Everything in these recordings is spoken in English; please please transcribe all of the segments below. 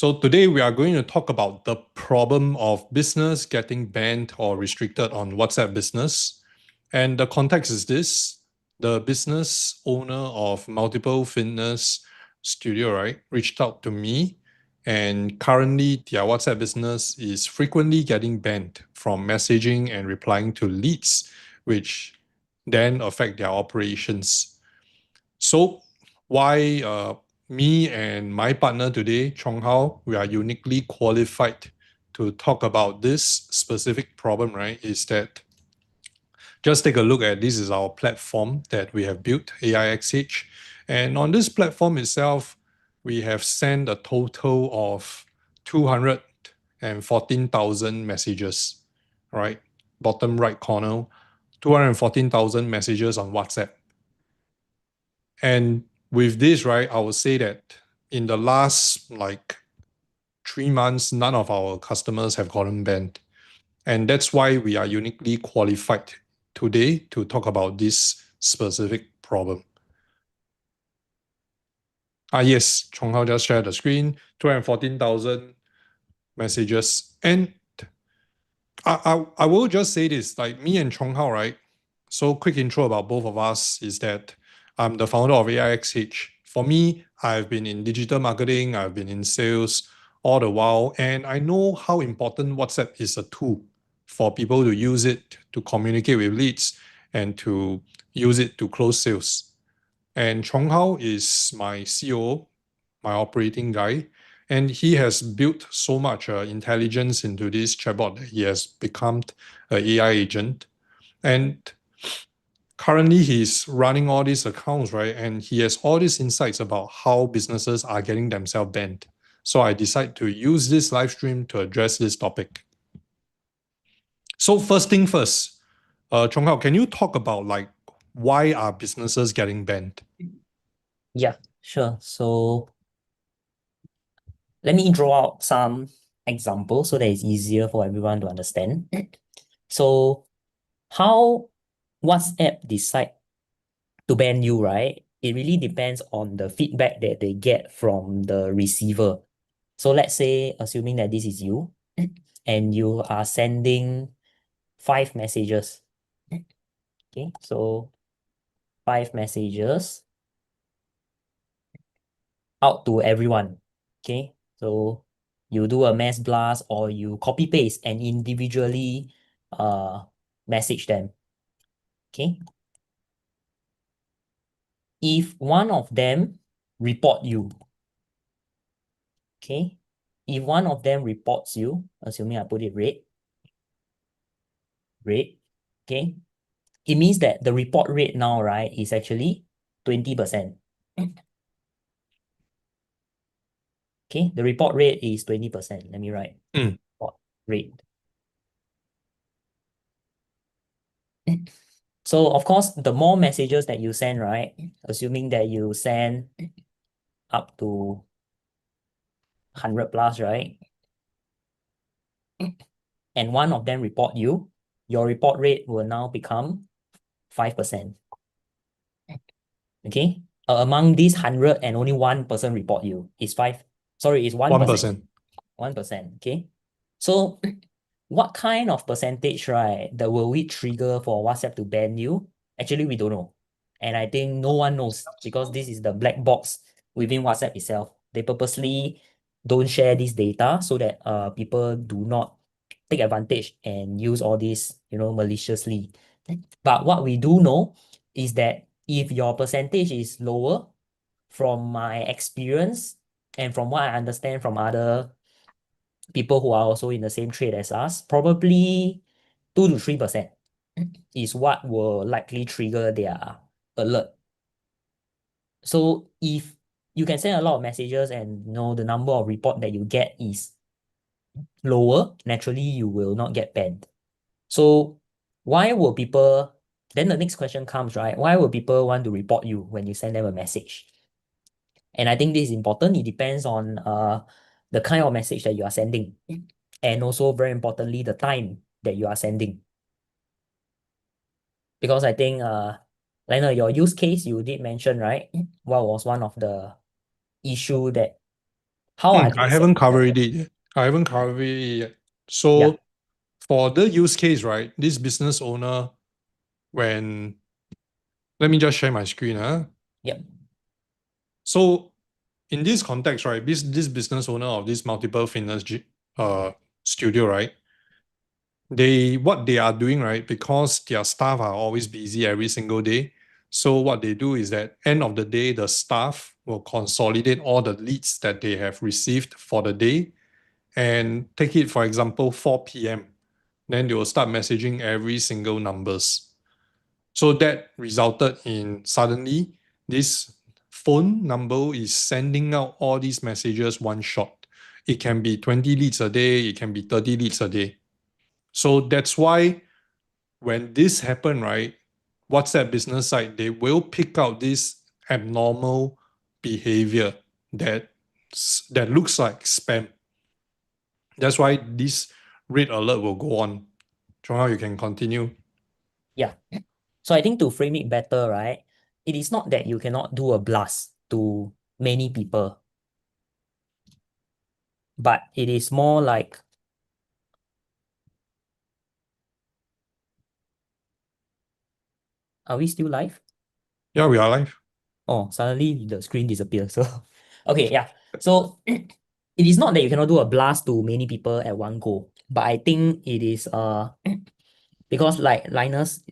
So today we are going to talk about the problem of business getting banned or restricted on WhatsApp Business. And the context is this: the business owner of multiple fitness studio, right, reached out to me, and currently their WhatsApp Business is frequently getting banned from messaging and replying to leads, which then affect their operations. So why me and my partner today, Chong Hao, we are uniquely qualified to talk about this specific problem, right? Is that just take a look at this is our platform that we have built, AIXH. And on this platform itself, we have sent a total of 214,000 messages, right? Bottom right corner, 214,000 messages on WhatsApp. And with this, right, I would say that in the last 3 months, none of our customers have gotten banned. And that's why we are uniquely qualified today to talk about this specific problem. Yes, Chong Hao just shared the screen, 214,000 messages. And I will just say this, like me and Chong Hao, right? So quick intro about both of us is that I'm the founder of AIXH. For me, I've been in digital marketing, I've been in sales all the while, and I know how important WhatsApp is a tool for people to use it to communicate with leads and to use it to close sales. And Chong Hao is my COO, my operating guy, and he has built so much intelligence into this chatbot that he has become an AI agent. And currently he's running all these accounts, right? And he has all these insights about how businesses are getting themselves banned. So I decided to use this live stream to address this topic. So first thing first, Chong Hao, can you talk about why are businesses getting banned? Yeah, sure. So let me draw out some examples so that it's easier for everyone to understand. So how WhatsApp decide to ban you, right? It really depends on the feedback that they get from the receiver. So let's say, assuming that this is you, and you are sending 5 messages. Okay, so 5 messages out to everyone. Okay, so you do a mass blast or you copy paste and individually message them. Okay, if one of them report you, okay, if one of them reports you, assuming I put it red, okay, it means that the report rate now, right, is actually 20%. Okay, the report rate is 20%. Let me write report rate. So of course, the more messages that you send, right, assuming that you send up to 100 plus, right, and one of them report you, your report rate will now become 5%. Okay, among these 100 and only one person report you, is 1%. 1%. Okay, so what kind of percentage, right, that will we trigger for WhatsApp to ban you? Actually, we don't know. And I think no one knows because this is the black box within WhatsApp itself. They purposely don't share this data so that people do not take advantage and use all this, maliciously. But what we do know is that if your percentage is lower, from my experience and from what I understand from other people who are also in the same trade as us, probably 2 to 3% is what will likely trigger their alert. So if you can send a lot of messages and the number of report that you get is lower, naturally you will not get banned. So why will people, then the next question comes, right? Why will people want to report you when you send them a message? And I think this is important. It depends on the kind of message that you are sending. And also very importantly, the time that you are sending. Because I think Leonard, your use case you did mention, right? What was one of the issue that How are they I haven't covered it yet. I haven't covered it yet. So Yeah. for the use case, right, this business owner, when let me just share my screen. Yep. So in this context, right, this business owner of this multiple fitness studio, right, what they are doing, right, because their staff are always busy every single day. So what they do is that end of the day, the staff will consolidate all the leads that they have received for the day and take it, for example, 4 p.m. Then they will start messaging every single numbers. So that resulted in suddenly this phone number is sending out all these messages one shot. It can be 20 leads a day, it can be 30 leads a day. So that's why when this happen, right, WhatsApp business side, they will pick out this abnormal behavior that looks like spam. That's why this red alert will go on. Chonghao, you can continue. Yeah. So I think to frame it better, right? It is not that you cannot do a blast to many people, but it is more like, are we still live? Yeah, we are live. Oh, suddenly the screen disappears. So okay, yeah. So it is not that you cannot do a blast to many people at one go, but I think it is because like Linus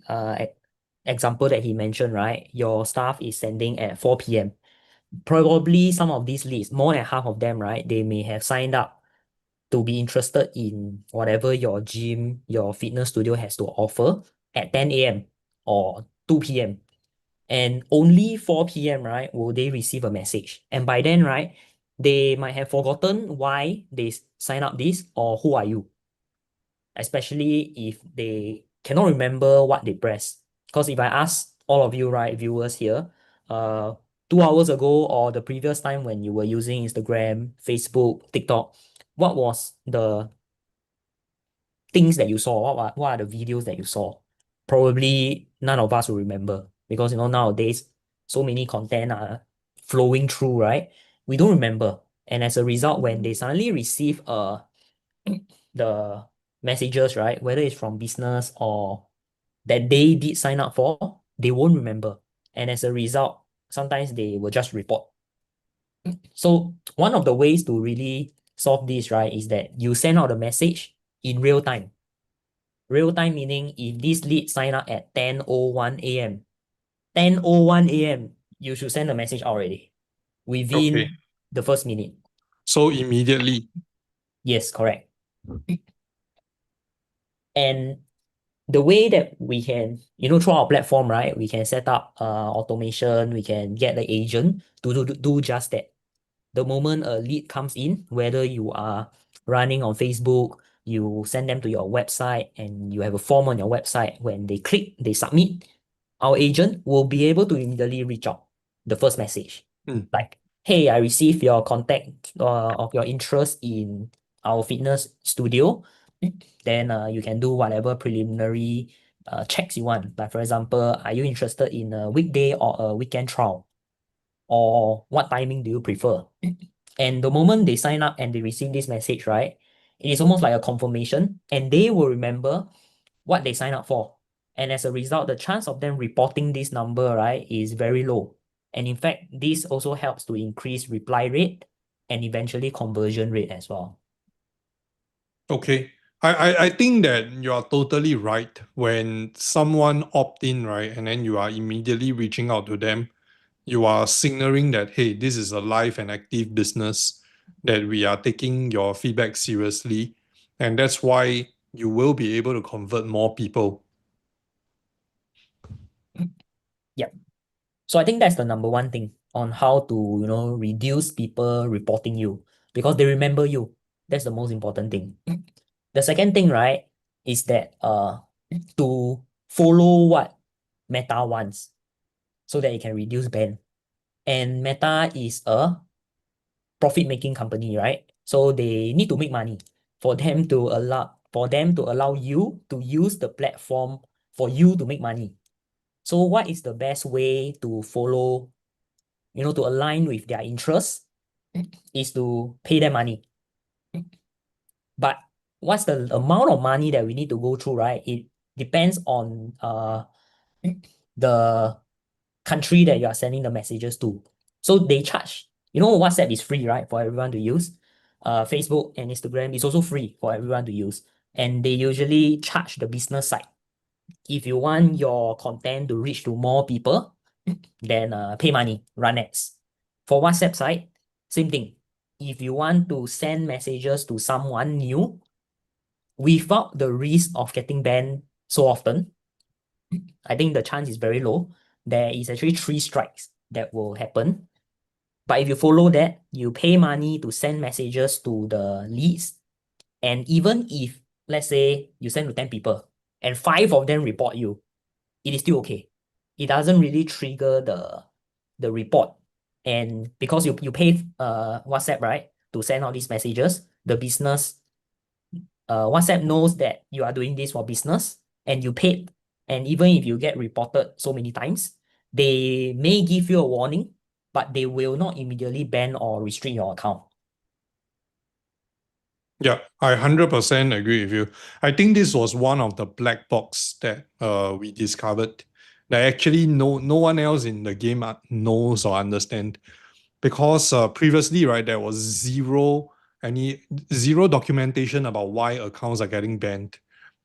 example that he mentioned, right? Your staff is sending at 4 p.m. Probably some of these leads, more than half of them, right? They may have signed up to be interested in whatever your gym, your fitness studio has to offer at 10 a.m. or 2 p.m. And only 4 p.m., right, will they receive a message. And by then, right, they might have forgotten why they sign up this or who are you, especially if they cannot remember what they press. Because if I ask all of you, right, viewers here, 2 hours ago or the previous time when you were using Instagram, Facebook, TikTok, what was the things that you saw? What are the videos that you saw? Probably none of us will remember because nowadays so many content are flowing through, right? We don't remember. And as a result, when they suddenly receive the messages, right, whether it's from business or that they did sign up for, they won't remember. And as a result, sometimes they will just report. So one of the ways to really solve this, right, is that you send out a message in real time. Real time meaning if this lead sign up at 10:01 a.m., 10:01 a.m., you should send a message already Okay. within the first minute. So immediately. Yes, correct. And the way that we can, through our platform, right, we can set up automation, we can get the agent to do just that. The moment a lead comes in, whether you are running on Facebook, you send them to your website and you have a form on your website. When they click, they submit, our agent will be able to immediately reach out the first message. Like, hey, I received your contact of your interest in our fitness studio. Then you can do whatever preliminary checks you want. Like, for example, are you interested in a weekday or a weekend trial? Or what timing do you prefer? And the moment they sign up and they receive this message, right, it is almost like a confirmation and they will remember what they signed up for. And as a result, the chance of them reporting this number, right, is very low. And in fact, this also helps to increase reply rate and eventually conversion rate as well. Okay. I think that you are totally right. When someone opt in, right, and then you are immediately reaching out to them, you are signaling that, hey, this is a live and active business, that we are taking your feedback seriously. And that's why you will be able to convert more people. Yep. So I think that's the number one thing on how to, reduce people reporting you because they remember you. That's the most important thing. The second thing, right, is that to follow what Meta wants so that it can reduce ban. And Meta is a profit-making company, right? So they need to make money for them to allow you to use the platform for you to make money. So what is the best way to follow, to align with their interests? is to pay them money. But what's the amount of money that we need to go through, right? It depends on the country that you are sending the messages to. So they charge. WhatsApp is free, right, for everyone to use. Facebook and Instagram is also free for everyone to use. And they usually charge the business side. If you want your content to reach to more people, then pay money, run ads. For WhatsApp side, same thing. If you want to send messages to someone new without the risk of getting banned so often, I think the chance is very low. There is actually 3 strikes that will happen. But if you follow that, you pay money to send messages to the leads. And even if, let's say, you send to 10 people and 5 of them report you, it is still okay. It doesn't really trigger the report. And because you pay WhatsApp, right, to send all these messages, the business, WhatsApp knows that you are doing this for business and you paid. And even if you get reported so many times, they may give you a warning, but they will not immediately ban or restrict your account. Yeah, I 100% agree with you. I think this was one of the black box that we discovered that actually no one else in the game knows or understand, because previously, right, there was zero documentation about why accounts are getting banned.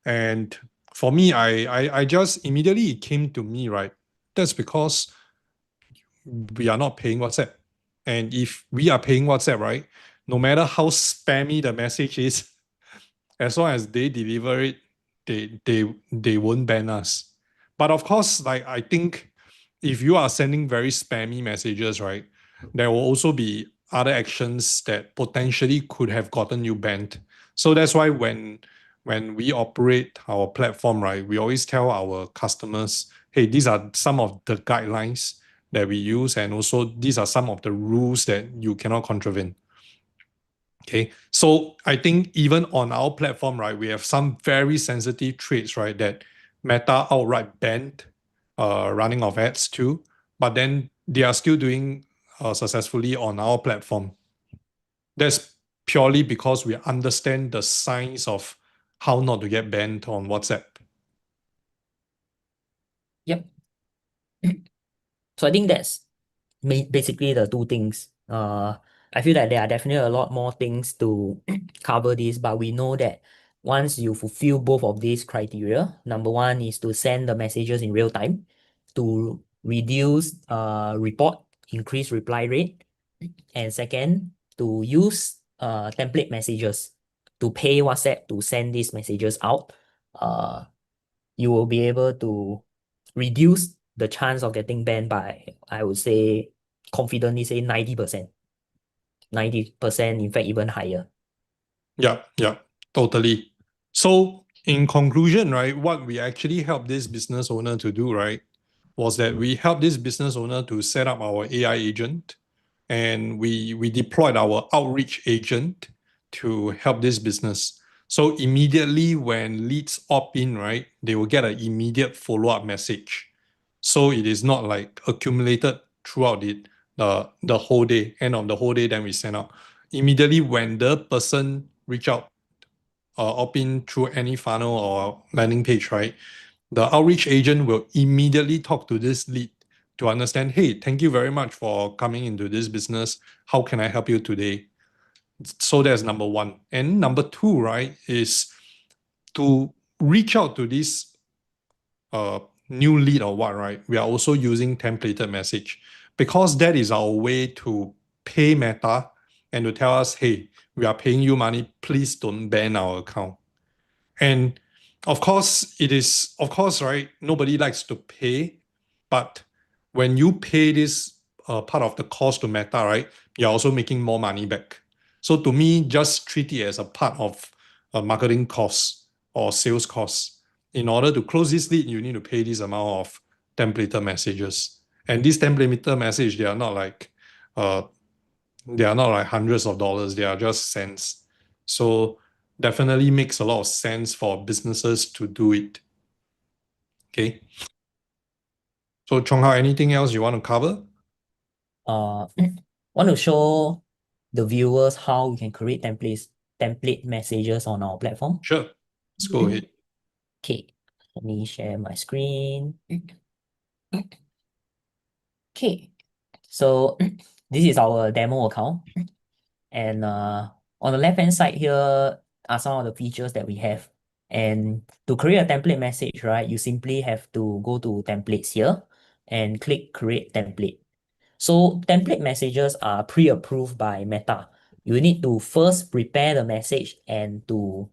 And for me, I just immediately it came to me, right, that's because we are not paying WhatsApp. And if we are paying WhatsApp, right, no matter how spammy the message is, as long as they deliver it, they won't ban us. But of course, like I think if you are sending very spammy messages, right, there will also be other actions that potentially could have gotten you banned. So that's why when we operate our platform, right, we always tell our customers, hey, these are some of the guidelines that we use, and also these are some of the rules that you cannot contravene. Okay, so I think even on our platform, right, we have some very sensitive traits, right, that Meta outright banned running of ads too, but then they are still doing successfully on our platform. That's purely because we understand the science of how not to get banned on WhatsApp. Yep. So I think that's basically the 2 things. I feel that there are definitely a lot more things to cover this, but we know that once you fulfill both of these criteria, number 1 is to send the messages in real time to reduce report, increase reply rate, and second, to use template messages to pay WhatsApp to send these messages out. You will be able to reduce the chance of getting banned by, I would say, confidently say 90%. 90%, in fact, even higher. Yeah, totally. So in conclusion, right, what we actually helped this business owner to do, right, was that we helped this business owner to set up our AI agent, and we deployed our outreach agent to help this business. So immediately when leads opt in, right, they will get an immediate follow-up message. So it is not like accumulated throughout the whole day, end of the whole day, then we send out. Immediately when the person reach out, opt in through any funnel or landing page, right, the outreach agent will immediately talk to this lead to understand, hey, thank you very much for coming into this business. How can I help you today? So that's number 1. And number 2, right, is to reach out to this new lead or what, right? We are also using templated message, because that is our way to pay Meta and to tell us, hey, we are paying you money, please don't ban our account. And of course, right, nobody likes to pay, but when you pay this part of the cost to Meta, right, you're also making more money back. So to me, just treat it as a part of a marketing costs or sales costs. In order to close this lead, you need to pay this amount of templated messages. And these templated messages, they are not like hundreds of dollars, they are just cents. So definitely makes a lot of sense for businesses to do it. Okay. So Chonghao, anything else you want to cover? Want to show the viewers how we can create template messages on our platform? Sure. Let's go ahead. Okay, let me share my screen. Okay, so this is our demo account. And on the left-hand side here are some of the features that we have. And to create a template message, right, you simply have to go to templates here and click create template. So template messages are pre-approved by Meta. You need to first prepare the message and to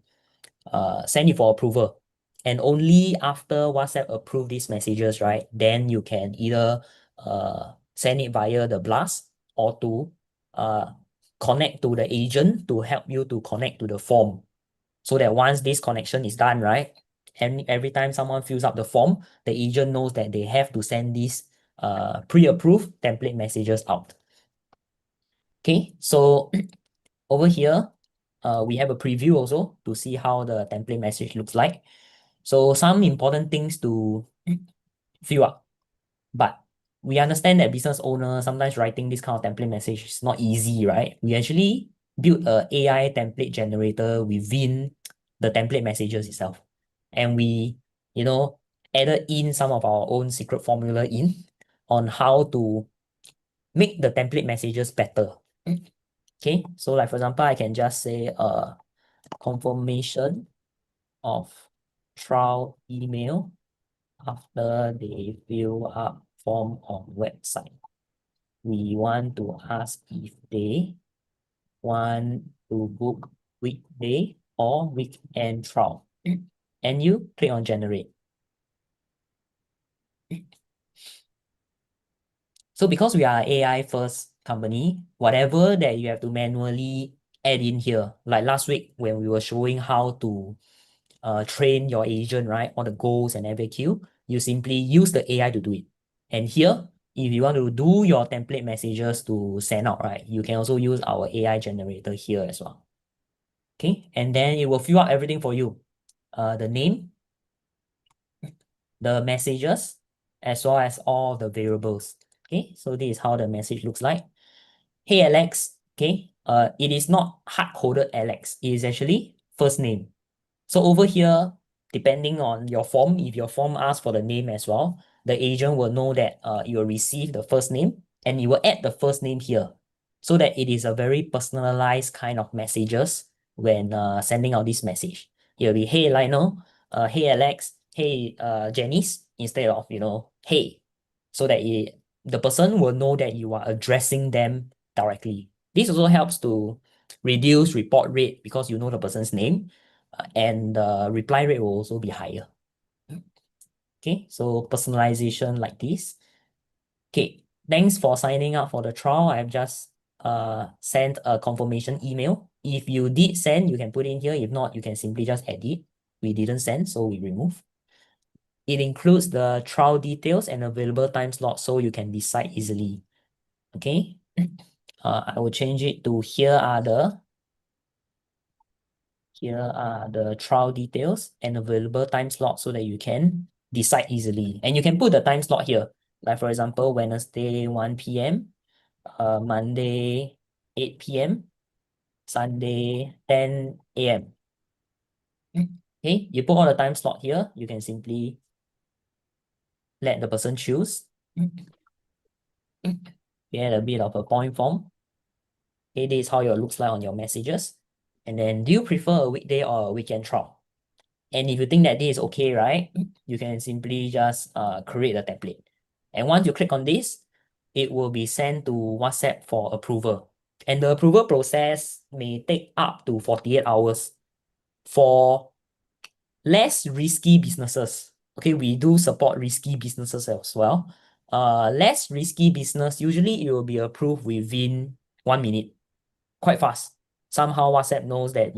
send it for approval. And only after WhatsApp approve these messages, right, then you can either send it via the blast or to connect to the agent to help you to connect to the form. So that once this connection is done, right, and every time someone fills up the form, the agent knows that they have to send these pre-approved template messages out. Okay, so over here, we have a preview also to see how the template message looks like. So some important things to fill up. But we understand that business owners sometimes writing this kind of template message is not easy, right? We actually built a AI template generator within the template messages itself. And we, added in some of our own secret formula in on how to make the template messages better. Okay, so like for example, I can just say confirmation of trial email after they fill up form on website. We want to ask if they want to book weekday or weekend trial. And you click on generate. So because we are AI first company, whatever that you have to manually add in here, like last week when we were showing how to train your agent, right, on the goals and FAQ, you simply use the AI to do it. And here, if you want to do your template messages to send out, right, you can also use our AI generator here as well. Okay, and then it will fill out everything for you. The name, the messages, as well as all the variables. Okay, so this is how the message looks like. Hey Alex, okay, it is not hard-coded Alex, it is actually first name. So over here, depending on your form, if your form asks for the name as well, the agent will know that you will receive the first name and you will add the first name here so that it is a very personalized kind of messages when sending out this message. It will be, hey Lionel, hey Alex, hey Janice, instead of, hey, so that the person will know that you are addressing them directly. This also helps to reduce report rate because you know the person's name and the reply rate will also be higher. Okay, so personalization like this. Okay, thanks for signing up for the trial. I've just sent a confirmation email. If you did send, you can put in here. If not, you can simply just edit. We didn't send, so we remove. It includes the trial details and available time slot so you can decide easily. Okay, I will change it to here are the trial details and available time slots so that you can decide easily. And you can put the time slot here. Like for example, Wednesday 1 p.m., Monday 8 p.m., Sunday 10 a.m. Okay, you put all the time slot here. You can simply let the person choose. Get a bit of a point form. Okay, this is how it looks like on your messages. And then do you prefer a weekday or a weekend trial? And if you think that this is okay, right, you can simply just create a template. And once you click on this, it will be sent to WhatsApp for approval. And the approval process may take up to 48 hours. For less risky businesses, okay, we do support risky businesses as well. Less risky business, usually it will be approved within 1 minute. Quite fast. Somehow WhatsApp knows that,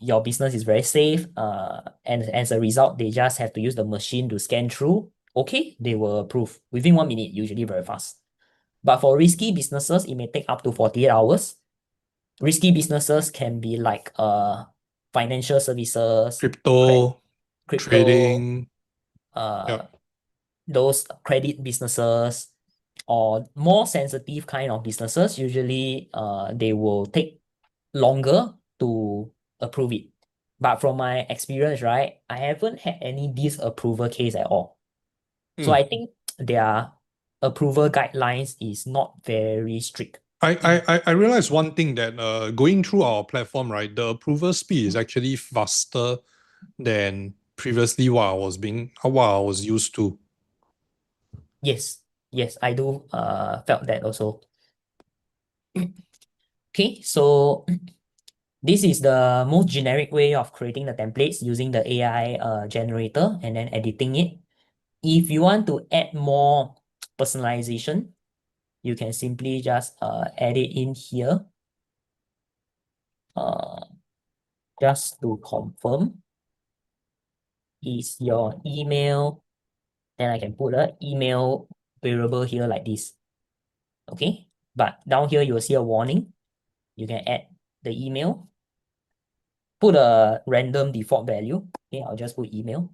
your business is very safe, and as a result, they just have to use the machine to scan through. Okay, they will approve within 1 minute, usually very fast. But for risky businesses, it may take up to 48 hours. Risky businesses can be like financial services, Crypto, crypto, trading. uh, Yep. those credit businesses, or more sensitive kind of businesses, usually they will take longer to approve it. But from my experience, right, I haven't had any disapproval case at all. So I think their approval guidelines is not very strict. I realized one thing that going through our platform, right, the approval speed is actually faster than previously what I was used to. Yes, I do felt that also. Okay, so this is the most generic way of creating the templates using the AI generator and then editing it. If you want to add more personalization, you can simply just add it in here. Just to confirm, is your email. Then I can put an email variable here like this. Okay, but down here you will see a warning. You can add the email. Put a random default value. Okay, I'll just put email.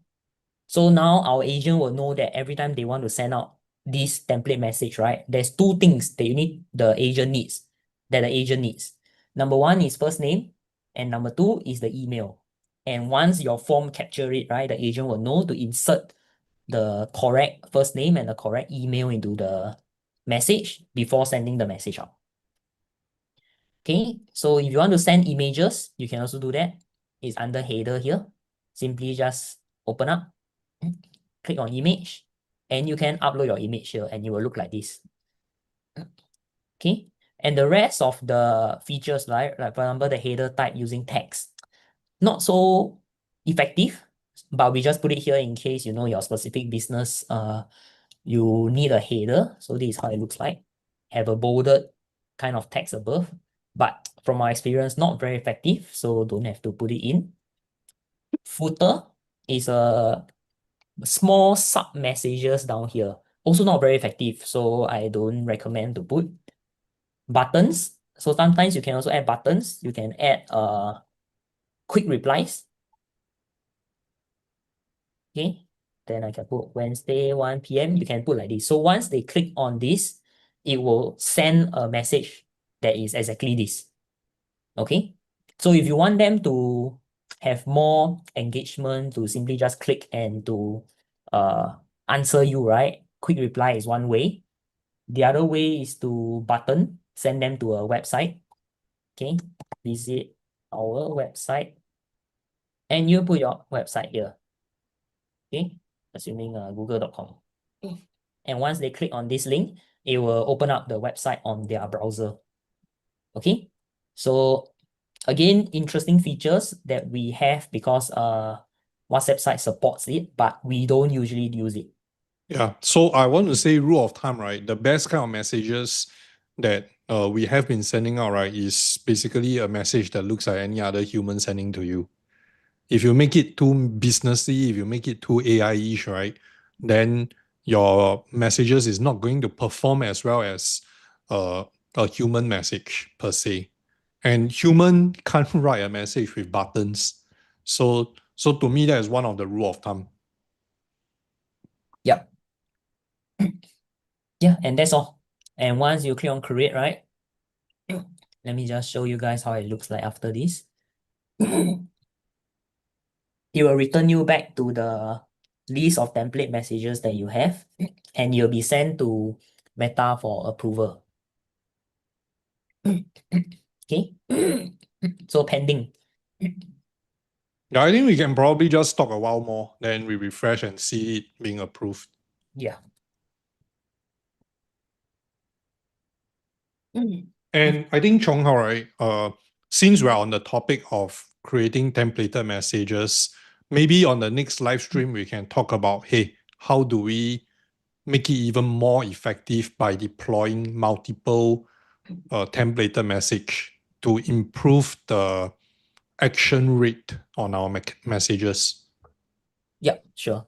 So now our agent will know that every time they want to send out this template message, right? There's two things that the agent needs. Number one is first name, and number two is the email. And once your form capture it, right, the agent will know to insert the correct first name and the correct email into the message before sending the message out. Okay, so if you want to send images, you can also do that. It's under header here. Simply just open up, click on image, and you can upload your image here and it will look like this. Okay, and the rest of the features, like for example, the header type using text, not so effective, but we just put it here in case you know your specific business, you need a header. So this is how it looks like. Have a bolded kind of text above, but from my experience, not very effective, so don't have to put it in. Footer is a small sub messages down here. Also not very effective, so I don't recommend to put. Buttons. So sometimes you can also add buttons. You can add quick replies. Okay. Then I can put Wednesday 1 p.m. You can put like this. So once they click on this, it will send a message that is exactly this. Okay. So if you want them to have more engagement, to simply just click and to answer you, right? Quick reply is one way. The other way is to button, send them to a website. Okay, visit our website. And you put your website here. Okay, assuming google.com. And once they click on this link, it will open up the website on their browser. Okay, so again, interesting features that we have because WhatsApp site supports it, but we don't usually use it. Yeah, so I want to say rule of thumb, right? The best kind of messages that we have been sending out, right, is basically a message that looks like any other human sending to you. If you make it too businessy, if you make it too AI-ish, right, then your messages is not going to perform as well as a human message per se. And human can't write a message with buttons. So to me, that is one of the rule of thumb. Yep. Yeah, and that's all. And once you click on create, right? Let me just show you guys how it looks like after this. It will return you back to the list of template messages that you have, and you'll be sent to Meta for approval. Okay, so pending. Yeah, I think we can probably just talk a while more, then we refresh and see it being approved. Yeah. And I think Chong Hao, right? Since we're on the topic of creating templated messages, maybe on the next live stream we can talk about, hey, how do we make it even more effective by deploying multiple templated message to improve the action rate on our messages? Yep, sure.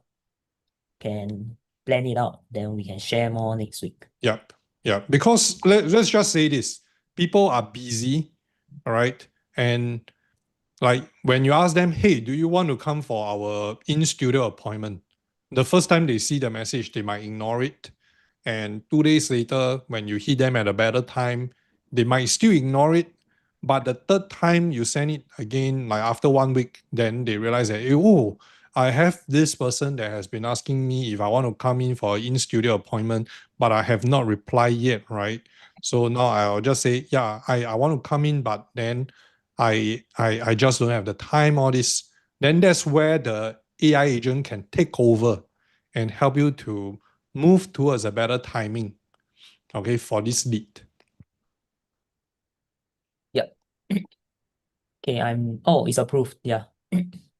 Can plan it out, then we can share more next week. Yep. Yeah. Because let's just say this. People are busy, all right? And like when you ask them, hey, do you want to come for our in-studio appointment? The first time they see the message, they might ignore it. and 2 days later, when you hit them at a better time, they might still ignore it. But the third time you send it again, like after 1 week, then they realize that, oh, I have this person that has been asking me if I want to come in for an in-studio appointment, but I have not replied yet, right? So now I'll just say, yeah, I want to come in, but then I just don't have the time, all this. Then that's where the AI agent can take over and help you to move towards a better timing, okay, for this lead. Yep. Okay, it's approved. Yeah.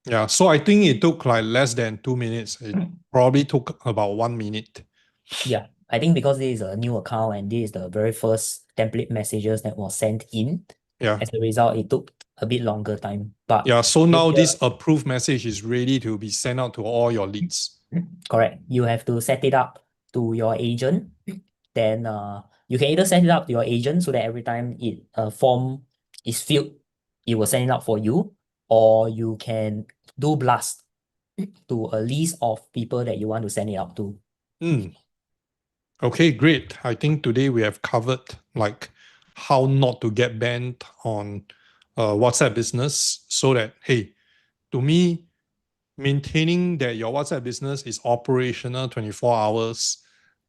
Yeah, so I think it took like less than 2 minutes. It probably took about 1 minute. Yeah. I think because this is a new account and this is the very first template messages that was sent in. Yeah. As a result, it took a bit longer time. But Yeah, so now if this approved message is ready to be sent out to all your leads. correct, you have to set it up to your agent. Then you can either set it up to your agent so that every time a form is filled, it will send it out for you, or you can do blast to a list of people that you want to send it out to. Okay, great. I think today we have covered like how not to get banned on WhatsApp business, so that, hey, to me, maintaining that your WhatsApp business is operational 24 hours,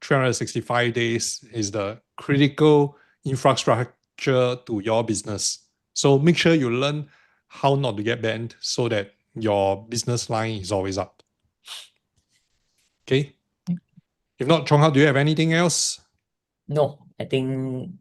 365 days is the critical infrastructure to your business. So make sure you learn how not to get banned so that your business line is always up. Okay. If not, Chonghao, do you have anything else? No, I think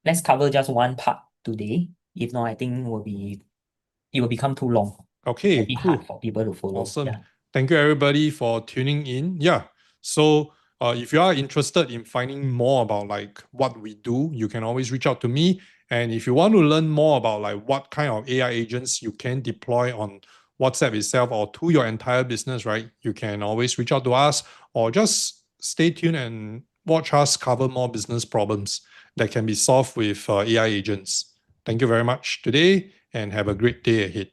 let's cover just one part today. If not, I think it will become too long. Okay, A bit cool. hard for people to follow. Awesome. Yeah. Thank you, everybody, for tuning in. Yeah. So if you are interested in finding more about like what we do, you can always reach out to me. And if you want to learn more about like what kind of AI agents you can deploy on WhatsApp itself or to your entire business, right? You can always reach out to us, or just stay tuned and watch us cover more business problems that can be solved with AI agents. Thank you very much today, and have a great day ahead.